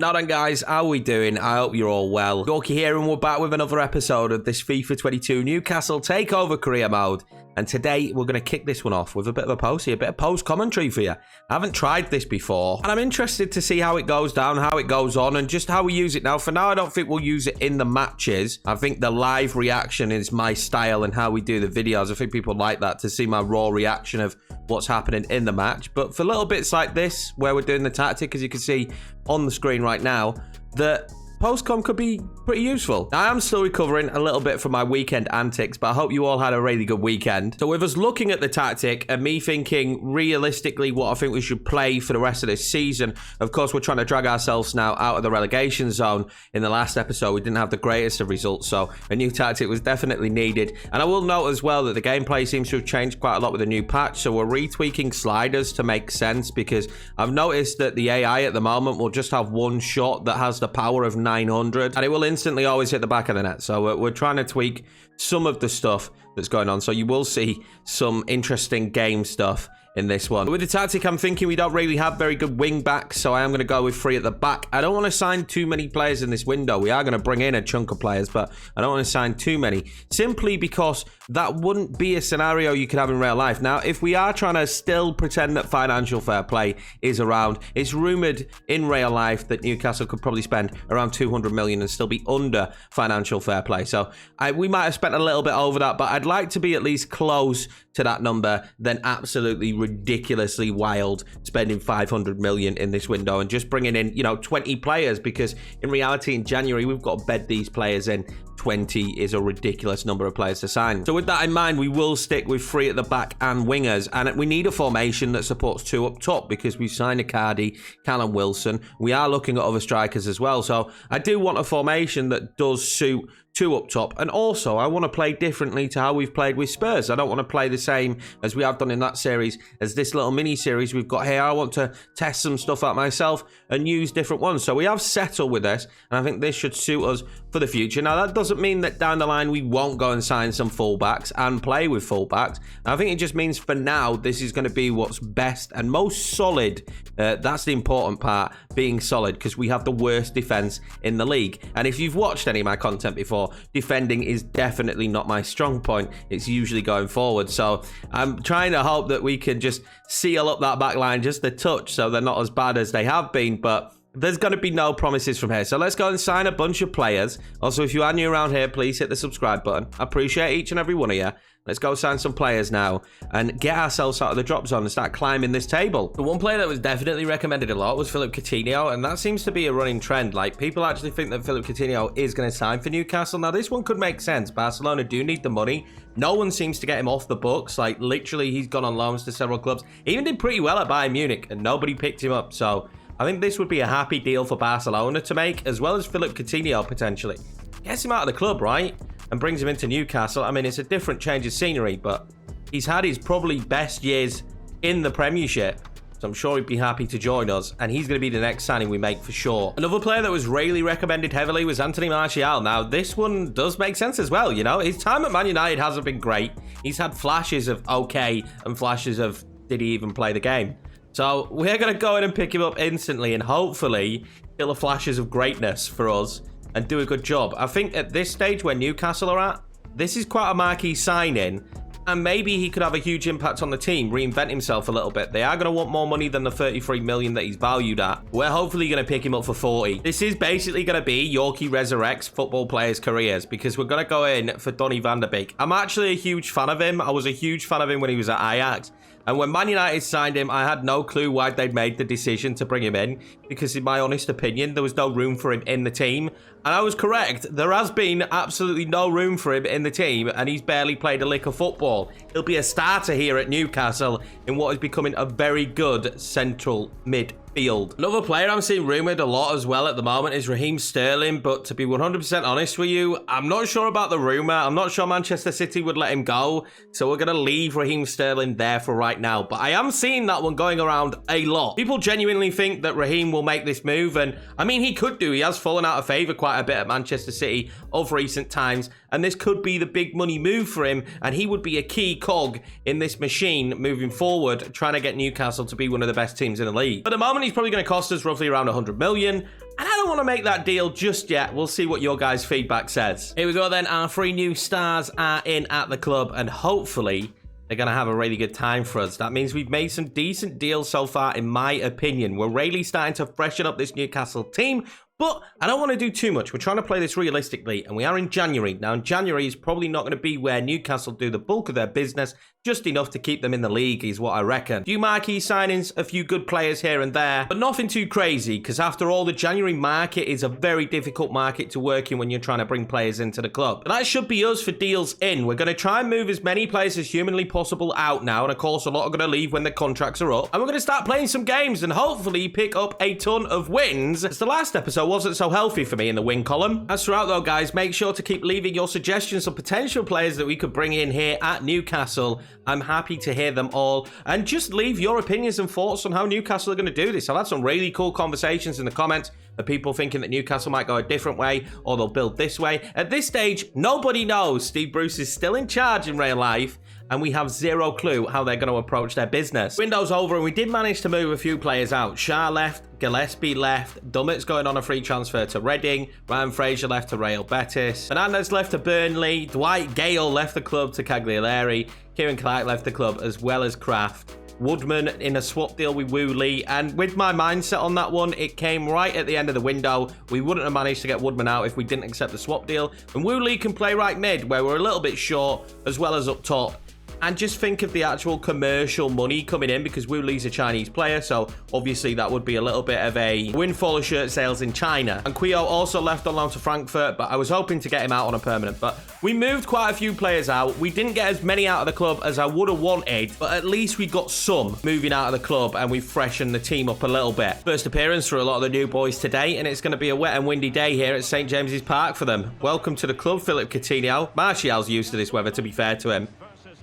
Now then, guys, how are we doing? I hope you're all well. Yorkie here, and we're back with another episode of this FIFA 22 Newcastle Takeover career mode. And today, we're going to kick this one off with a bit of a postie, a bit of post-commentary for you. I haven't tried this before, and I'm interested to see how it goes down, how it goes on, and just how we use it now. For now, I don't think we'll use it in the matches. I think the live reaction is my style and how we do the videos. I think people like that, to see my raw reaction of what's happening in the match. But for little bits like this, where we're doing the tactic, as you can see on the screen right now, that post-com could be pretty useful. Now, I am still recovering a little bit from my weekend antics, but I hope you all had a really good weekend. So with us looking at the tactic and me thinking realistically what I think we should play for the rest of this season, of course, we're trying to drag ourselves now out of the relegation zone. In the last episode, we didn't have the greatest of results, so a new tactic was definitely needed. And I will note as well that the gameplay seems to have changed quite a lot with the new patch, so we're retweaking sliders to make sense, because I've noticed that the AI at the moment will just have one shot that has the power of 900, and it will instantly always hit the back of the net. So we're trying to tweak some of the stuff that's going on, so you will see some interesting game stuff in this one. With the tactic, I'm thinking we don't really have very good wing backs, so I am going to go with 3 at the back. I don't want to sign too many players in this window. We are going to bring in a chunk of players, but I don't want to sign too many, simply because that wouldn't be a scenario you could have in real life. Now, if we are trying to still pretend that financial fair play is around, it's rumoured in real life that Newcastle could probably spend around 200 million and still be under financial fair play. So we might have spent a little bit over that, but I'd like to be at least close to that number than absolutely ridiculously wild spending 500 million in this window and just bringing in, 20 players, because in reality in January we've got to bed these players in. 20 is a ridiculous number of players to sign. So with that in mind, we will stick with 3 at the back and wingers, and we need a formation that supports 2 up top, because we've signed Icardi, Callum Wilson. We are looking at other strikers as well, so I do want a formation that does suit 2 up top. And also, I want to play differently to how we've played with Spurs. I don't want to play the same as we have done in that series as this little mini series we've got here. I want to test some stuff out myself and use different ones. So we have settled with this, and I think this should suit us for the future. Now, that doesn't mean that down the line we won't go and sign some fullbacks and play with fullbacks. I think it just means for now this is going to be what's best and most solid. That's the important part, being solid, because we have the worst defense in the league. And if you've watched any of my content before, defending is definitely not my strong point. It's usually going forward. So I'm trying to hope that we can just seal up that back line just a touch so they're not as bad as they have been. But there's going to be no promises from here. So let's go and sign a bunch of players. Also, if you are new around here, please hit the subscribe button. I appreciate each and every one of you. Let's go sign some players now and get ourselves out of the drop zone and start climbing this table. The one player that was definitely recommended a lot was Philippe Coutinho, and that seems to be a running trend. Like, people actually think that Philippe Coutinho is going to sign for Newcastle. Now, this one could make sense. Barcelona do need the money. No one seems to get him off the books. Like, literally, he's gone on loans to several clubs. He even did pretty well at Bayern Munich, and nobody picked him up. So I think this would be a happy deal for Barcelona to make, as well as Philippe Coutinho potentially. Gets him out of the club, right? And brings him into Newcastle. I mean, it's a different change of scenery, but he's had his probably best years in the Premiership. So I'm sure he'd be happy to join us, and he's going to be the next signing we make for sure. Another player that was really recommended heavily was Anthony Martial. Now, this one does make sense as well, His time at Man United hasn't been great. He's had flashes of okay and flashes of did he even play the game? So we're going to go in and pick him up instantly, and hopefully he'll have flashes of greatness for us and do a good job. I think at this stage where Newcastle are at, this is quite a marquee signing, and maybe he could have a huge impact on the team, reinvent himself a little bit. They are going to want more money than the 33 million that he's valued at. We're hopefully going to pick him up for 40. This is basically going to be Yorkie resurrects football players' careers, because we're going to go in for Donny van der Beek. I'm actually a huge fan of him. I was a huge fan of him when he was at Ajax. And when Man United signed him, I had no clue why they'd made the decision to bring him in, because in my honest opinion, there was no room for him in the team. And I was correct. There has been absolutely no room for him in the team, and he's barely played a lick of football. He'll be a starter here at Newcastle in what is becoming a very good central midfield. Another player I'm seeing rumoured a lot as well at the moment is Raheem Sterling, but to be 100% honest with you, I'm not sure about the rumour. I'm not sure Manchester City would let him go, so we're going to leave Raheem Sterling there for right now. But I am seeing that one going around a lot. People genuinely think that Raheem will make this move, and I mean, he could do. He has fallen out of favour quite a bit at Manchester City of recent times, and this could be the big money move for him, and he would be a key cog in this machine moving forward, trying to get Newcastle to be one of the best teams in the league. At the moment, he's probably going to cost us roughly around 100 million, and I don't want to make that deal just yet. We'll see what your guys' feedback says. Here we go then. Our 3 new stars are in at the club, and hopefully they're going to have a really good time for us. That means we've made some decent deals so far, in my opinion. We're really starting to freshen up this Newcastle team, but I don't want to do too much. We're trying to play this realistically, and we are in January. Now, in January is probably not going to be where Newcastle do the bulk of their business, just enough to keep them in the league is what I reckon. A few marquee signings, a few good players here and there, but nothing too crazy, because after all, the January market is a very difficult market to work in when you're trying to bring players into the club. But that should be us for deals in. We're going to try and move as many players as humanly possible out now, and of course, a lot are going to leave when the contracts are up. And we're going to start playing some games and hopefully pick up a ton of wins, as the last episode wasn't so healthy for me in the win column. As throughout though, guys, make sure to keep leaving your suggestions of potential players that we could bring in here at Newcastle. I'm happy to hear them all, and just leave your opinions and thoughts on how Newcastle are going to do this. I've had some really cool conversations in the comments of people thinking that Newcastle might go a different way or they'll build this way. At this stage, nobody knows. Steve Bruce is still in charge in real life, and we have zero clue how they're going to approach their business. Window's over, and we did manage to move a few players out. Shah left, Gillespie left, Dummett's going on a free transfer to Reading, Ryan Fraser left to Real Betis, Fernandez left to Burnley, Dwight Gale left the club to Cagliari, Kieran Clark left the club as well as Kraft, Woodman in a swap deal with Woo Lee, and with my mindset on that one, it came right at the end of the window. We wouldn't have managed to get Woodman out if we didn't accept the swap deal, and Woo Lee can play right mid, where we're a little bit short, as well as up top. And just think of the actual commercial money coming in, because Wu Li's a Chinese player, so obviously that would be a little bit of a windfall of shirt sales in China. And Quio also left on loan to Frankfurt, but I was hoping to get him out on a permanent. But we moved quite a few players out. We didn't get as many out of the club as I would have wanted, but at least we got some moving out of the club, and we've freshened the team up a little bit. First appearance for a lot of the new boys today, and it's going to be a wet and windy day here at St. James's Park for them. Welcome to the club, Philip Coutinho. Martial's used to this weather, to be fair to him.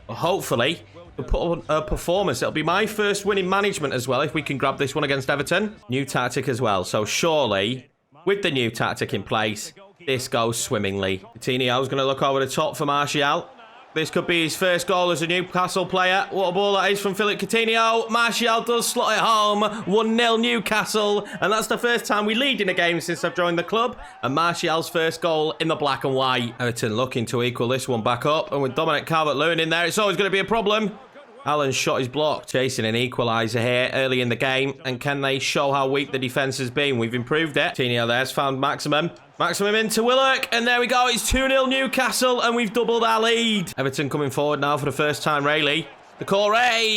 Hopefully, we'll put on a performance. It'll be my first win in management as well if we can grab this one against Everton. New tactic as well. So surely, with the new tactic in place, this goes swimmingly. Coutinho's going to look over the top for Martial. This could be his first goal as a Newcastle player. What a ball that is from Philip Coutinho. Martial does slot it home. 1-0 Newcastle. And that's the first time we lead in a game since I've joined the club. And Martial's first goal in the black and white. Everton looking to equal this one back up. And with Dominic Calvert-Lewin in there, it's always going to be a problem. Allen's shot his block, chasing an equaliser here early in the game. And can they show how weak the defence has been? We've improved it. Coutinho there's found Maximum. Maximum into Willock, and there we go. It's 2-0 Newcastle, and we've doubled our lead. Everton coming forward now for the first time, really. Decore,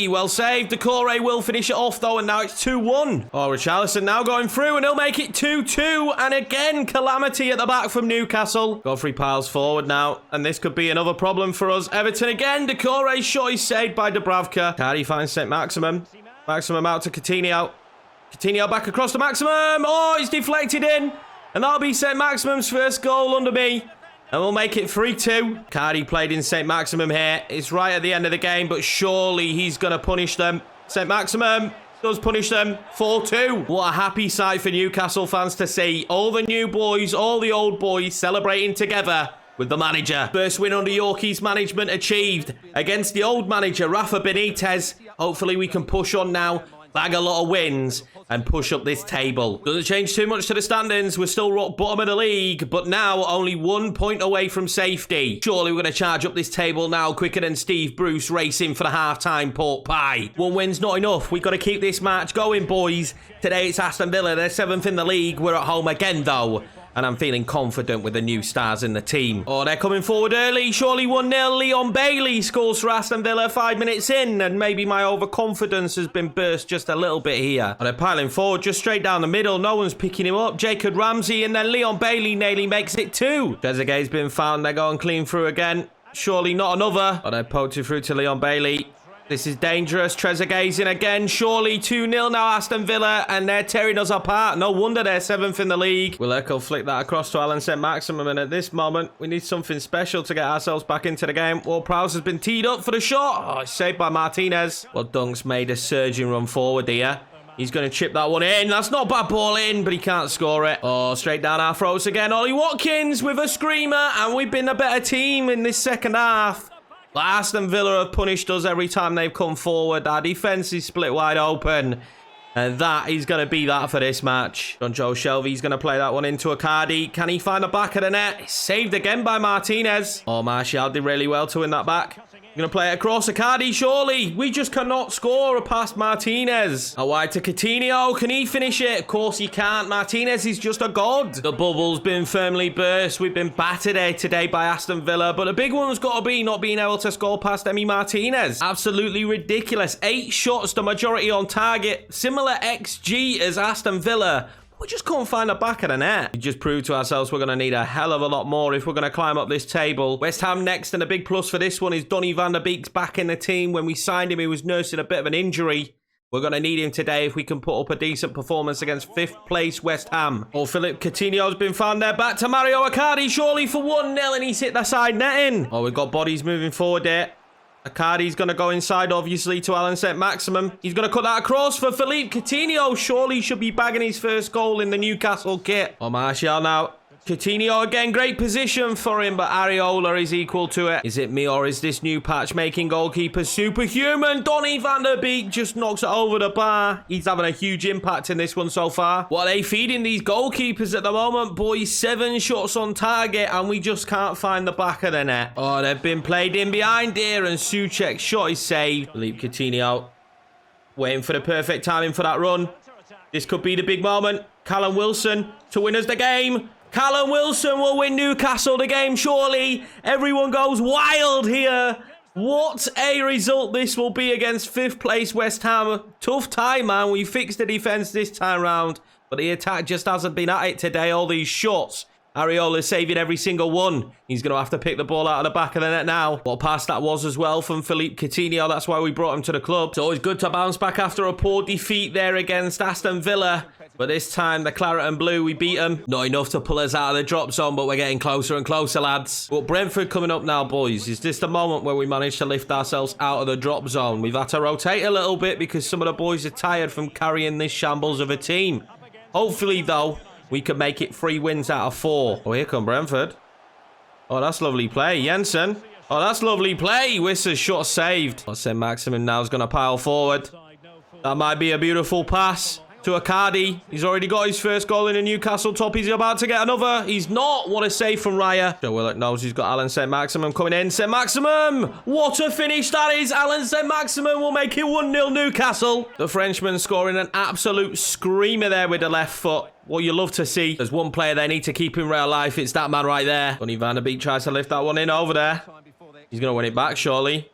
well saved. Decore will finish it off, though, and now it's 2-1. Oh, Richarlison now going through, and he'll make it 2-2. And again, calamity at the back from Newcastle. Godfrey piles forward now, and this could be another problem for us. Everton again. Decore's shot is saved by Dubravka. Cardi finds St. Maximum. Maximum out to Coutinho. Coutinho back across to Maximum. Oh, he's deflected in. And that'll be St. Maximum's first goal under me. And we'll make it 3-2. Cardi played in St. Maximum here. It's right at the end of the game, but surely he's going to punish them. St. Maximum does punish them. 4-2. What a happy sight for Newcastle fans to see. All the new boys, all the old boys celebrating together with the manager. First win under Yorkie's management achieved against the old manager, Rafa Benitez. Hopefully we can push on now, bag a lot of wins, and push up this table. Doesn't change too much to the standings. We're still rock bottom of the league, but now only 1 point away from safety. Surely we're going to charge up this table now quicker than Steve Bruce racing for the half-time pork pie. 1 win's not enough. We've got to keep this match going, boys. Today it's Aston Villa. They're 7th in the league. We're at home again, though. And I'm feeling confident with the new stars in the team. Oh, they're coming forward early. Surely 1-0. Leon Bailey scores for Aston Villa 5 minutes in. And maybe my overconfidence has been burst just a little bit here. And they're piling forward just straight down the middle. No one's picking him up. Jacob Ramsey, and then Leon Bailey nearly makes it 2. Trezeguet's been found. They're going clean through again. Surely not another. But they poked it through to Leon Bailey. This is dangerous. Trezeguet's in again. Surely 2-0 now Aston Villa, and they're tearing us apart. No wonder they're 7th in the league. Willock will flick that across to Alan St. Maximum, and at this moment, we need something special to get ourselves back into the game. Ward-Prowse has been teed up for the shot. Oh, it's saved by Martinez. Well, Dunk's made a surging run forward here. He's going to chip that one in. That's not a bad ball in, but he can't score it. Oh, straight down our throats again. Ollie Watkins with a screamer, and we've been a better team in this second half. But Aston Villa have punished us every time they've come forward. Our defence is split wide open. And that is going to be that for this match. John Joe Shelby's going to play that one into Icardi. Can he find the back of the net? It's saved again by Martinez. Oh, Martial did really well to win that back. Going to play it across Icardi, surely. We just cannot score past Martinez. A wide to Coutinho. Can he finish it? Of course he can't. Martinez is just a god. The bubble's been firmly burst. We've been battered here today by Aston Villa. But the big one's got to be not being able to score past Emi Martinez. Absolutely ridiculous. 8 shots, the majority on target. Similar XG as Aston Villa. We just can't find the back of the net. We just proved to ourselves we're going to need a hell of a lot more if we're going to climb up this table. West Ham next, and a big plus for this one is Donny van der Beek's back in the team. When we signed him, he was nursing a bit of an injury. We're going to need him today if we can put up a decent performance against 5th place West Ham. Oh, Philippe Coutinho's been found there. Back to Mario Icardi, surely for 1-0, and he's hit the side netting. Oh, we've got bodies moving forward there. Icardi's going to go inside, obviously, to Alan Saint-Maximin. He's going to cut that across for Philippe Coutinho. Surely should be bagging his first goal in the Newcastle kit. Oh, Martial now. Coutinho again, great position for him, but Areola is equal to it. Is it me or is this new patch-making goalkeeper superhuman? Donny van der Beek just knocks it over the bar. He's having a huge impact in this one so far. What are they feeding these goalkeepers at the moment, boys? 7 shots on target, and we just can't find the back of the net. Oh, they've been played in behind here, and Souček's shot is saved. Philippe Coutinho waiting for the perfect timing for that run. This could be the big moment. Callum Wilson to win us the game. Callum Wilson will win Newcastle the game, surely. Everyone goes wild here. What a result this will be against 5th place West Ham. Tough time, man. We fixed the defence this time round, but the attack just hasn't been at it today. All these shots. Areola saving every single one. He's going to have to pick the ball out of the back of the net now. What pass that was as well from Philippe Coutinho. That's why we brought him to the club. It's always good to bounce back after a poor defeat there against Aston Villa. But this time, the claret and blue, we beat them. Not enough to pull us out of the drop zone, but we're getting closer and closer, lads. But Brentford coming up now, boys. Is this the moment where we manage to lift ourselves out of the drop zone? We've had to rotate a little bit because some of the boys are tired from carrying this shambles of a team. Hopefully, though, we can make it 3 wins out of 4. Oh, here come Brentford. Oh, that's lovely play. Jensen. Oh, that's lovely play. Wissa's shot saved. I'll say Maximin now is going to pile forward. That might be a beautiful pass to Icardi. He's already got his first goal in the Newcastle top. He's about to get another. He's not. What a save from Raya. Joe Willock knows he's got Alan Saint-Maximin coming in. Saint-Maximin! What a finish that is. Alan Saint-Maximin will make it 1-0 Newcastle. The Frenchman scoring an absolute screamer there with the left foot. What you love to see. There's one player they need to keep in real life. It's that man right there. Donny van der Beek tries to lift that one in over there. He's going to win it back, surely.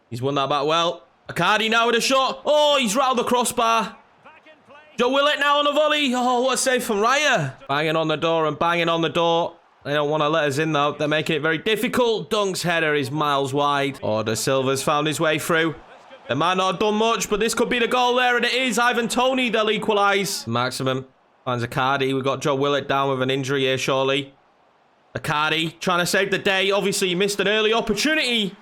He's won that back well. Icardi now with a shot. Oh, he's rattled the crossbar. Joe Willock now on the volley. Oh, what a save from Raya. Banging on the door and banging on the door. They don't want to let us in, though. They're making it very difficult. Dunk's header is miles wide. Oh, De Silva's found his way through. They might not have done much, but this could be the goal there, and it is. Ivan Toney, they'll equalise. Maximum finds Icardi. We've got Joe Willock down with an injury here, surely. Icardi trying to save the day. Obviously, he missed an early opportunity.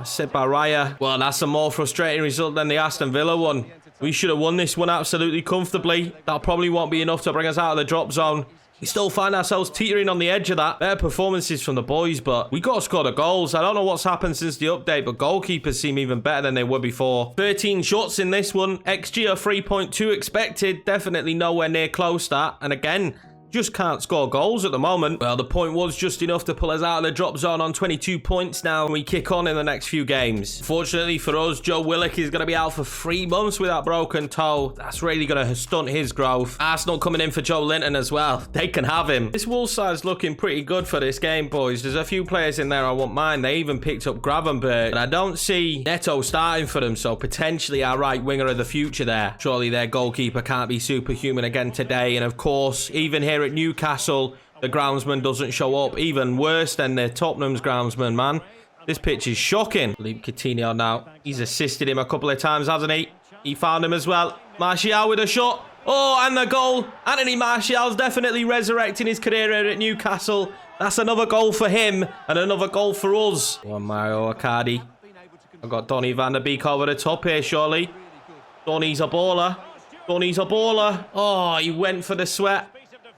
Set by Raya. Well, that's a more frustrating result than the Aston Villa one. We should have won this one absolutely comfortably. That probably won't be enough to bring us out of the drop zone. We still find ourselves teetering on the edge of that. Better performances from the boys, but we got to score the goals. I don't know what's happened since the update, but goalkeepers seem even better than they were before. 13 shots in this one. XG of 3.2 expected. Definitely nowhere near close that. And again, just can't score goals at the moment. Well, the point was just enough to pull us out of the drop zone on 22 points now, and we kick on in the next few games. Fortunately for us, Joe Willock is going to be out for 3 months with that broken toe. That's really going to stunt his growth. Arsenal coming in for Joe Linton as well. They can have him. This Wolves side's looking pretty good for this game, boys. There's a few players in there I won't mind. They even picked up Gravenberg, and I don't see Neto starting for them, so potentially our right winger of the future there. Surely their goalkeeper can't be superhuman again today, and of course, even here at Newcastle, the groundsman doesn't show up. Even worse than the Tottenham's groundsman, man. This pitch is shocking. Philippe Coutinho now. He's assisted him a couple of times, hasn't he? He found him as well. Martial with a shot. Oh, and the goal. Anthony Martial's definitely resurrecting his career here at Newcastle. That's another goal for him and another goal for us. One Mario Icardi. I've got Donny van der Beek over the top here, surely. Donny's a baller. Donny's a baller. Oh, he went for the sweat.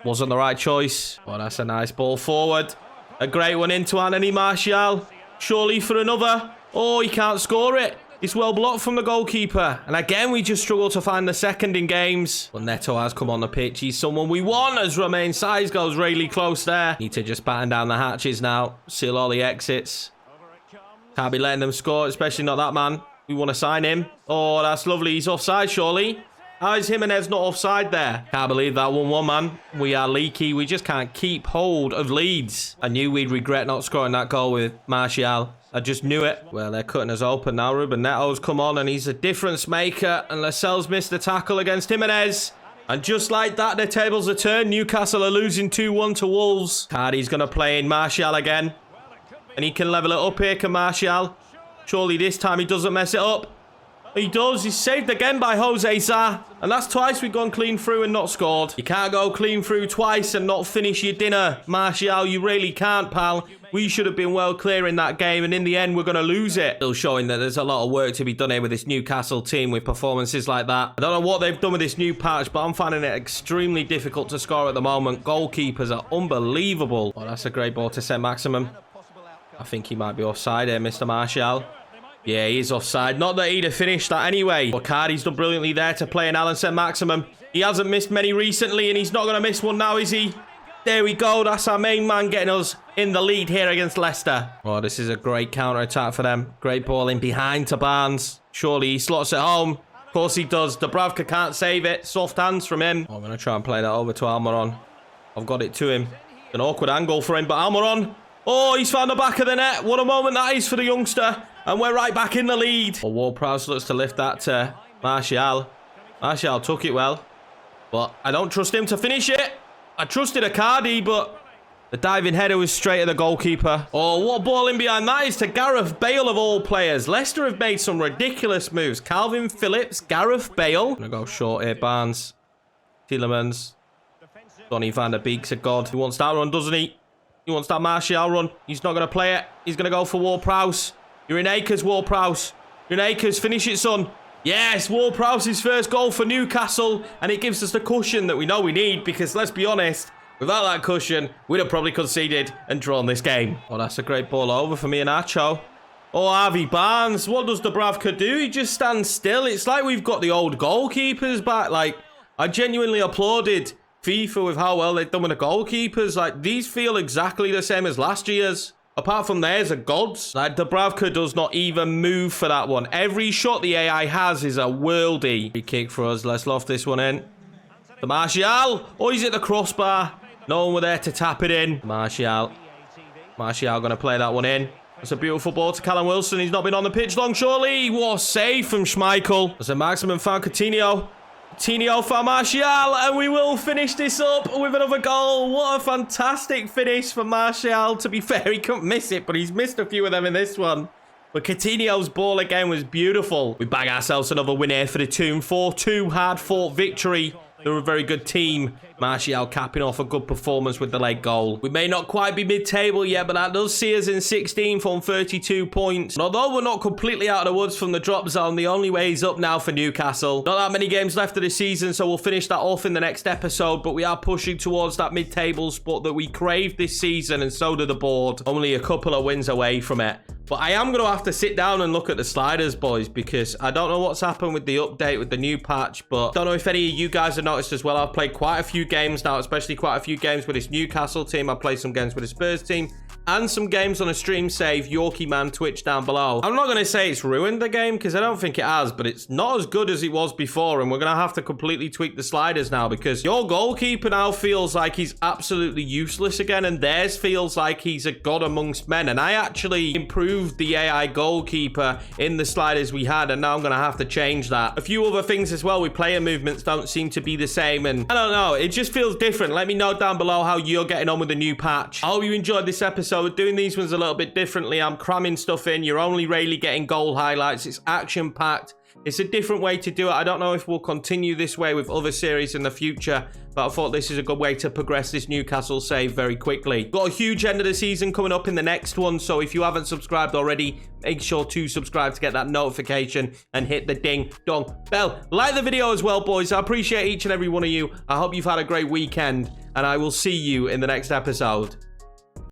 Wasn't the right choice. Oh, that's a nice ball forward. A great one into Anthony Martial. Surely for another. Oh, he can't score it. It's well blocked from the goalkeeper. And again, we just struggle to find the second in games. But Neto has come on the pitch. He's someone we want as Romain Size goes really close there. Need to just batten down the hatches now. Seal all the exits. Can't be letting them score, especially not that man. We want to sign him. Oh, that's lovely. He's offside, surely. How is Jimenez not offside there? Can't believe that 1-1, man. We are leaky. We just can't keep hold of leads. I knew we'd regret not scoring that goal with Martial. I just knew it. Well, they're cutting us open now. Ruben Neto's come on and he's a difference maker. And Lascelles missed the tackle against Jimenez. And just like that, the tables are turned. Newcastle are losing 2-1 to Wolves. Cardi's going to play in Martial again. And he can level it up here, can Martial? Surely this time he doesn't mess it up. He does. He's saved again by Jose Sa. And that's twice we've gone clean through and not scored. You can't go clean through twice and not finish your dinner. Martial, you really can't, pal. We should have been well clear in that game. And in the end, we're going to lose it. Still showing that there's a lot of work to be done here with this Newcastle team with performances like that. I don't know what they've done with this new patch, but I'm finding it extremely difficult to score at the moment. Goalkeepers are unbelievable. Oh, that's a great ball to St. Maximum. I think he might be offside here, Mr. Martial. Yeah, he is offside. Not that he'd have finished that anyway. But Cardi's done brilliantly there to play an Alan St. Maximum. He hasn't missed many recently, and he's not going to miss one now, is he? There we go. That's our main man getting us in the lead here against Leicester. Oh, this is a great counter-attack for them. Great ball in behind to Barnes. Surely he slots it home. Of course he does. Dubravka can't save it. Soft hands from him. Oh, I'm going to try and play that over to Almiron. I've got it to him. An awkward angle for him, but Almiron... Oh, he's found the back of the net. What a moment that is for the youngster. And we're right back in the lead. Oh, Ward-Prowse looks to lift that to Martial. Martial took it well. But I don't trust him to finish it. I trusted Icardi, but the diving header was straight at the goalkeeper. Oh, what ball in behind that is to Gareth Bale of all players. Leicester have made some ridiculous moves. Calvin Phillips, Gareth Bale. Gonna go short here, Barnes. Tielemans. Donny van der Beek's a god. He wants that run, doesn't he? He wants that Martial run. He's not going to play it. He's going to go for Ward-Prowse. You're in acres, Ward-Prowse. You're in acres. Finish it, son. Yes, Ward-Prowse's first goal for Newcastle. And it gives us the cushion that we know we need. Because let's be honest, without that cushion, we'd have probably conceded and drawn this game. Oh, that's a great ball over for me and Acho. Oh, Harvey Barnes. What does Dubravka do? He just stands still. It's like we've got the old goalkeepers back. Like, I genuinely applauded FIFA with how well they've done with the goalkeepers. Like, these feel exactly the same as last year's. Apart from theirs are gods. Like, Dubravka does not even move for that one. Every shot the AI has is a worldie. Free kick for us. Let's loft this one in. The Martial. Oh, he's at the crossbar. No one were there to tap it in. Martial going to play that one in. It's a beautiful ball to Callum Wilson. He's not been on the pitch long, surely. What a save from Schmeichel. There's a maximum found Coutinho. Coutinho for Martial, and we will finish this up with another goal. What a fantastic finish for Martial. To be fair, he couldn't miss it, but he's missed a few of them in this one. But Coutinho's ball again was beautiful. We bag ourselves another win here for the Toon. 4-2 hard-fought victory. They're a very good team. Martial capping off a good performance with the late goal. We may not quite be mid-table yet, but that does see us in 16th on 32 points. And although we're not completely out of the woods from the drop zone, the only way is up now for Newcastle. Not that many games left of the season, so we'll finish that off in the next episode. But we are pushing towards that mid-table spot that we craved this season, and so do the board. Only a couple of wins away from it. But I am going to have to sit down and look at the sliders, boys, because I don't know what's happened with the update, with the new patch, but I don't know if any of you guys have noticed as well. I've played quite a few games now, especially quite a few games with this Newcastle team. I've played some games with the Spurs team and some games on a stream save, Yorkiemann Twitch down below. I'm not going to say it's ruined the game, because I don't think it has, but it's not as good as it was before, and we're going to have to completely tweak the sliders now, because your goalkeeper now feels like he's absolutely useless again, and theirs feels like he's a god amongst men. And I actually improved the AI goalkeeper in the sliders we had, and now I'm going to have to change that. A few other things as well with player movements don't seem to be the same, and I don't know, it just feels different. Let me know down below how you're getting on with the new patch. I hope you enjoyed this episode. Doing these ones a little bit differently. I'm cramming stuff in. You're only really getting goal highlights. It's action packed. It's a different way to do it. I don't know if we'll continue this way with other series in the future, but I thought this is a good way to progress this Newcastle save very quickly. Got a huge end of the season coming up in the next one, so if you haven't subscribed already, make sure to subscribe to get that notification and hit the ding dong bell. Like the video as well, boys. I appreciate each and every one of you. I hope you've had a great weekend, and I will see you in the next episode.